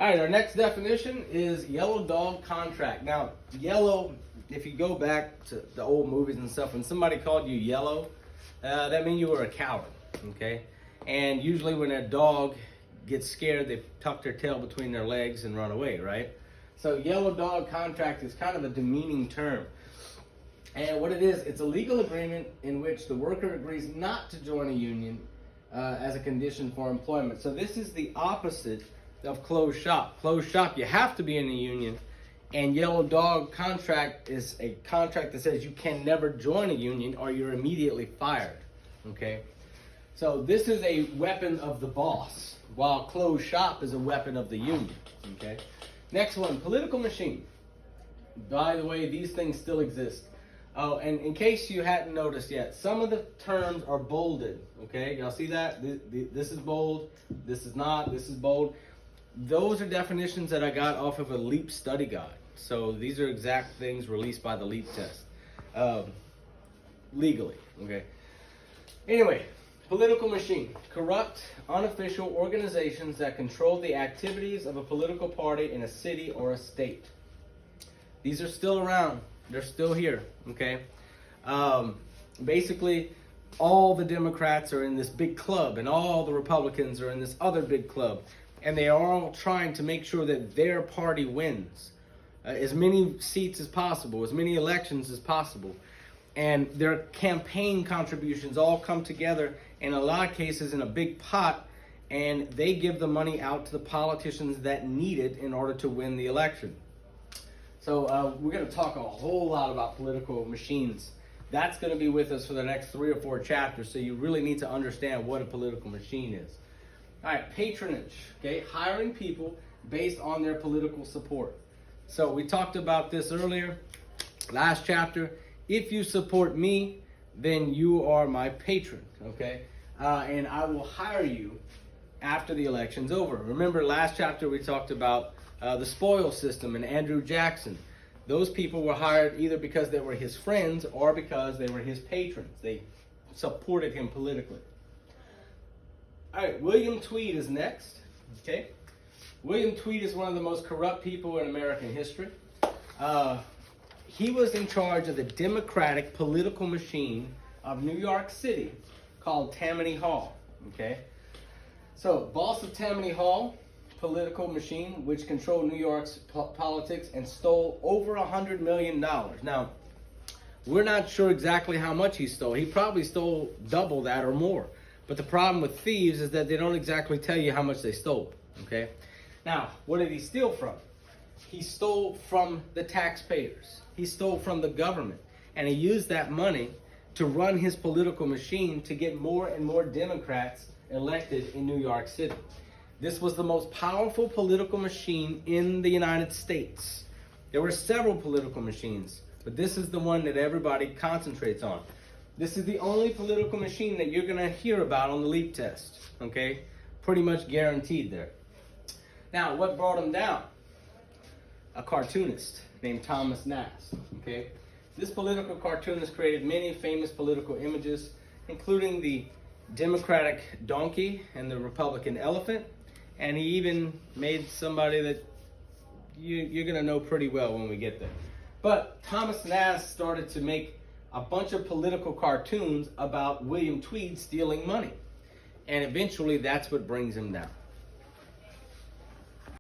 All right, our next definition is yellow dog contract. Now, yellow, if you go back to the old movies and stuff, when somebody called you yellow, that means you were a coward, okay? And usually when a dog gets scared, they tuck their tail between their legs and run away, right? So yellow dog contract is kind of a demeaning term. And what it is, it's a legal agreement in which the worker agrees not to join a union as a condition for employment. So this is the opposite of closed shop. Closed shop, you have to be in a union, and yellow dog contract is a contract that says you can never join a union or you're immediately fired, okay? So this is a weapon of the boss, while closed shop is a weapon of the union, okay? Next one, political machine. By the way, these things still exist. Oh, and in case you hadn't noticed yet, some of the terms are bolded, okay? Y'all see that? This is bold, this is not, this is bold. Those are definitions that I got off of a LEAP study guide. So these are exact things released by the LEAP test, legally, okay? Anyway, political machine. Corrupt, unofficial organizations that control the activities of a political party in a city or a state. These are still around. They're still here, okay? Basically, all the Democrats are in this big club and all the Republicans are in this other big club. And they are all trying to make sure that their party wins as many seats as possible, as many elections as possible. And their campaign contributions all come together in a lot of cases in a big pot, and they give the money out to the politicians that need it in order to win the election. So we're going to talk a whole lot about political machines. That's going to be with us for the next 3 or 4 chapters, so you really need to understand what a political machine is. All right, patronage, okay? Hiring people based on their political support. So we talked about this earlier, last chapter. If you support me, then you are my patron, okay? And I will hire you after the election's over. Remember, last chapter we talked about the spoil system and Andrew Jackson. Those people were hired either because they were his friends or because they were his patrons. They supported him politically. All right, William Tweed is next, okay? William Tweed is one of the most corrupt people in American history. He was in charge of the Democratic political machine of New York City called Tammany Hall, okay? So, boss of Tammany Hall, political machine, which controlled New York's politics and stole over $100 million. Now, we're not sure exactly how much he stole. He probably stole double that or more. But the problem with thieves is that they don't exactly tell you how much they stole, okay? Now, what did he steal from? He stole from the taxpayers. He stole from the government. And he used that money to run his political machine to get more and more Democrats elected in New York City. This was the most powerful political machine in the United States. There were several political machines, but this is the one that everybody concentrates on. This is the only political machine that you're going to hear about on the LEAP test, okay? Pretty much guaranteed there. Now, what brought him down? A cartoonist named Thomas Nast, okay? This political cartoonist created many famous political images, including the Democratic donkey and the Republican elephant, and he even made somebody that you're going to know pretty well when we get there. But Thomas Nast started to make a bunch of political cartoons about William Tweed stealing money. And eventually that's what brings him down.